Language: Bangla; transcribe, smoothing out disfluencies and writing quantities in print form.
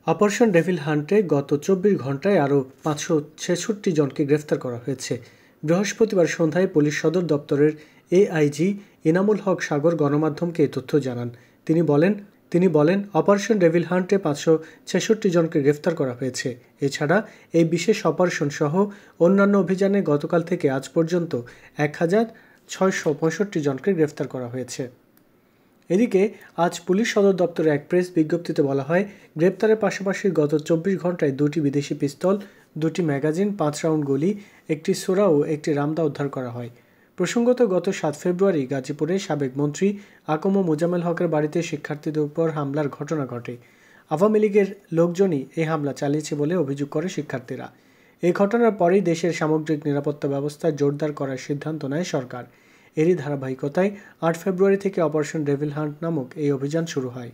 অপারেশন ডেভিল হান্টে গত ২৪ ঘণ্টায় আরও ৫৬৬ জনকে গ্রেফতার করা হয়েছে। বৃহস্পতিবার সন্ধ্যায় পুলিশ সদর দপ্তরের এআইজি এনামুল হক সাগর গণমাধ্যমকে এ তথ্য জানান। তিনি বলেন অপারেশন ডেভিল হান্টে ৫৬৬ জনকে গ্রেফতার করা হয়েছে। এছাড়া এই বিশেষ অপারেশন সহ অন্যান্য অভিযানে গতকাল থেকে আজ পর্যন্ত ১,৬৬৫ জনকে গ্রেফতার করা হয়েছে। এদিকে আজ পুলিশ সদর দপ্তরে এক প্রেস বিজ্ঞপ্তিতে বলা হয়, গ্রেপ্তারের পাশাপাশি গত ২৪ ঘণ্টায় ২টি বিদেশি পিস্তল, ২টি ম্যাগাজিন, ৫ রাউন্ড গুলি, একটি সোরা ও একটি রামদা উদ্ধার করা হয়। প্রসঙ্গত, গত ৭ ফেব্রুয়ারি গাজীপুরে সাবেক মন্ত্রী আকম মোজাম্মেল হকের বাড়িতে শিক্ষার্থীদের উপর হামলার ঘটনা ঘটে। আওয়ামী লীগের লোকজনই এই হামলা চালিয়েছে বলে অভিযোগ করে শিক্ষার্থীরা। এই ঘটনার পরেই দেশের সামগ্রিক নিরাপত্তা ব্যবস্থা জোরদার করার সিদ্ধান্ত নেয় সরকার। এরই ধারাবাহিকতায় ৮ ফেব্রুয়ারি থেকে অপারেশন ডেভিল হান্ট নামক এই অভিযান শুরু হয়।